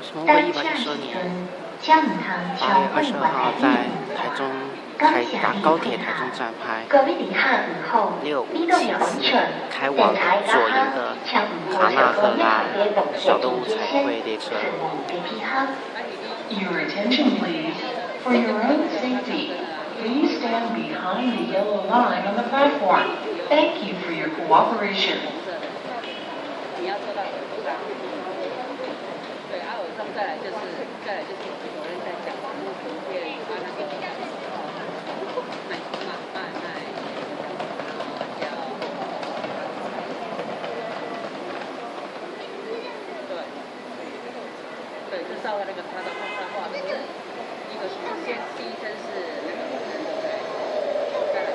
什么为120周年？8月22号在台中打高铁台中站拍6574开往左营的卡纳赫拉小动物彩绘列车。Your attention, please. For your own safety, please stand behind the yellow line on the platform. Thank you for your cooperation. 对，啊，我上再来就是有人在讲网络图片，啊，那个对，就照那个他的画面，一个是先第一帧是那个，对，再来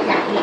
下列